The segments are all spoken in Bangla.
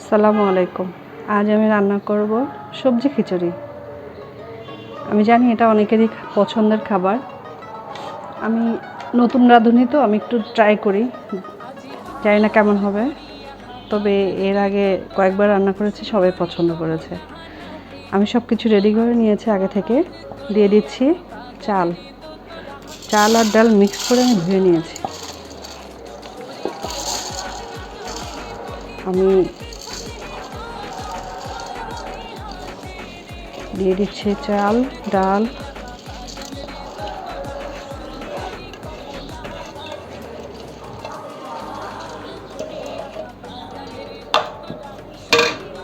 আসসালামু আলাইকুম। আজ আমি রান্না করব সবজি খিচুড়ি। আমি জানি এটা অনেকেরই পছন্দের খাবার। আমি নতুন রাঁধুনি তো আমি একটু ট্রাই করি, জানি না কেমন হবে, তবে এর আগে কয়েকবার রান্না করেছি, সবাই পছন্দ করেছে। আমি সব কিছু রেডি করে নিয়েছি আগে থেকে। দিয়ে দিচ্ছি চাল আর ডাল মিক্স করে আমি ধুয়ে নিয়েছি। আমি দিয়ে দিচ্ছি চাল, ডাল,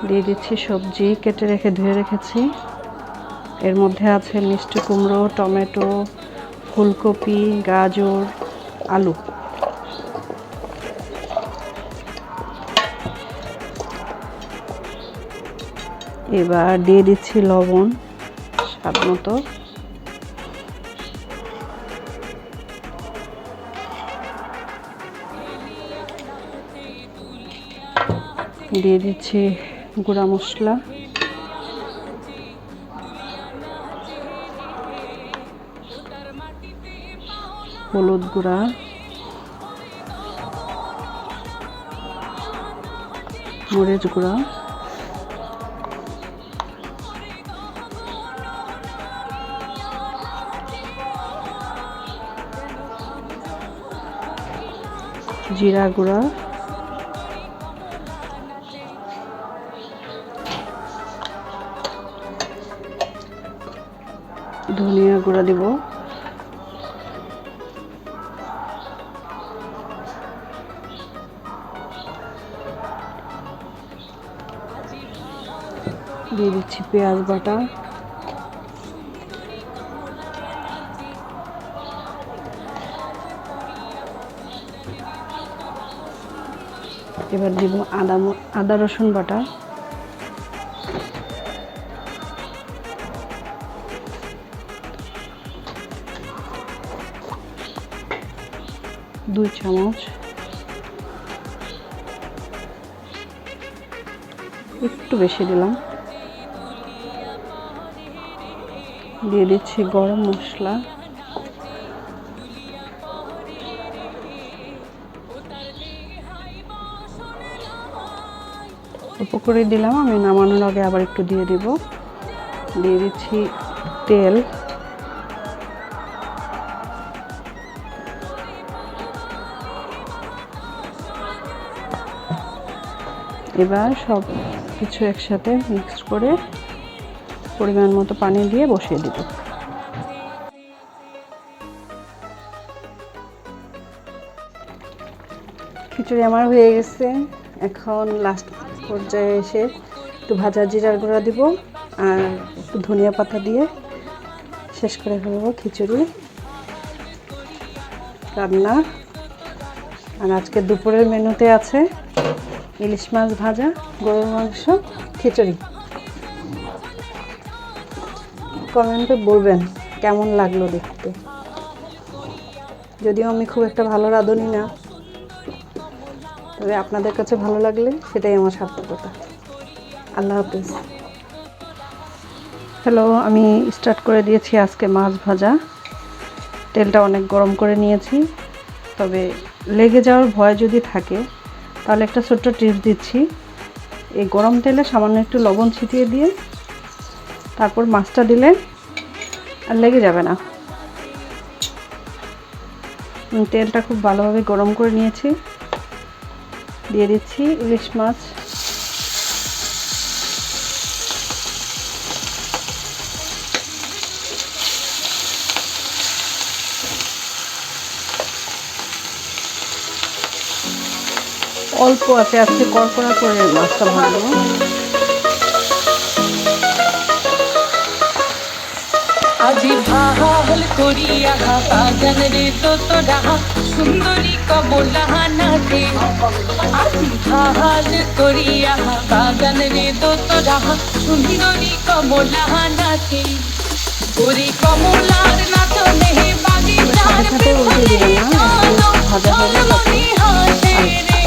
দিয়ে দিচ্ছি সবজি কেটে রেখে ধুয়ে রেখেছি। এর মধ্যে আছে মিষ্টি কুমড়ো, টমেটো, ফুলকপি, গাজর, আলু। এবার দিয়ে দিচ্ছি লবণ স্বাদ মতো। দিয়ে দিচ্ছি গুঁড়া মশলা, হলুদ গুঁড়া, মরিচ গুঁড়া, জিরা গুঁড়া, ধনিয়া গুঁড়া দিব, দিয়ে দিচ্ছি পেঁয়াজ বাটা, এবার দিব আদা রসুন বাটা, দুই চামচ, একটু বেশি দিলাম। দিয়ে দিচ্ছি গরম মশলা, অল্প করে দিলাম, আমি নামানোর আগে আবার একটু দিয়ে দিব। দিয়ে দিচ্ছি তেল, এবার সব কিছু একসাথে মিক্স করে পরিমাণ মতো পানি দিয়ে বসিয়ে দিব। খিচুড়ি আমার হয়ে গেছে। এখন লাস্ট পর্যায়ে এসে একটু ভাজা জিরার গুঁড়া দিব আর একটু ধনিয়া পাতা দিয়ে শেষ করে ফেলবো খিচুড়ি রান্না। আর আজকে দুপুরের মেনুতে আছে ইলিশ মাছ ভাজা, গরুর মাংস, খিচুড়ি। কমেন্টে বলবেন কেমন লাগলো দেখতে। যদিও আমি খুব একটা ভালো রাঁধুনি না, তবে আপনাদের কাছে ভালো লাগলে সেটাই আমার সার্থকতা। আল্লাহ হাফেজ। হ্যালো, আমি স্টার্ট করে দিয়েছি আজকে মাছ ভাজা। তেলটা অনেক গরম করে নিয়েছি, তবে লেগে যাওয়ার ভয় যদি থাকে তাহলে একটা ছোট্ট টিপস দিচ্ছি। এই গরম তেলে সামান্য একটু লবণ ছিটিয়ে দিয়ে তারপর মাছটা দিলে আর লেগে যাবে না। তেলটা খুব ভালোভাবে গরম করে নিয়েছি। দিয়ে দিচ্ছি ইলিশ মাছ, অল্প আছে আজকে কড়কড়া করে মাছটা ভাজবো। আজি ভাল করিয়া বাগান রে তোরা সুন্দরী কমলাহানাতে, আজি ভাল করিয়া বাগান রে তোরা সুন্দরী কমলাহানাতে, ওরে কমলার নাচনে বাগিচার পেছনে ঝলমলে হাসে রে,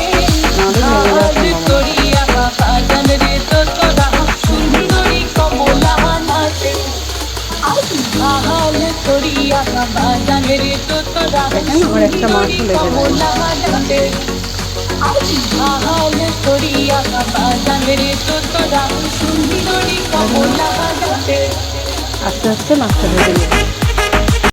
ভাল করিয়া বাগান আজি ভাল করিয়া বাজান রে তো তোরা দেখেন আমার একটা মাছও লেগে যায়। আজি ভাল করিয়া বাজান রে তো তোরা সুন্দরী কমলা বাজাতে। আস্তে আস্তে মাছটা ভেজে নেব।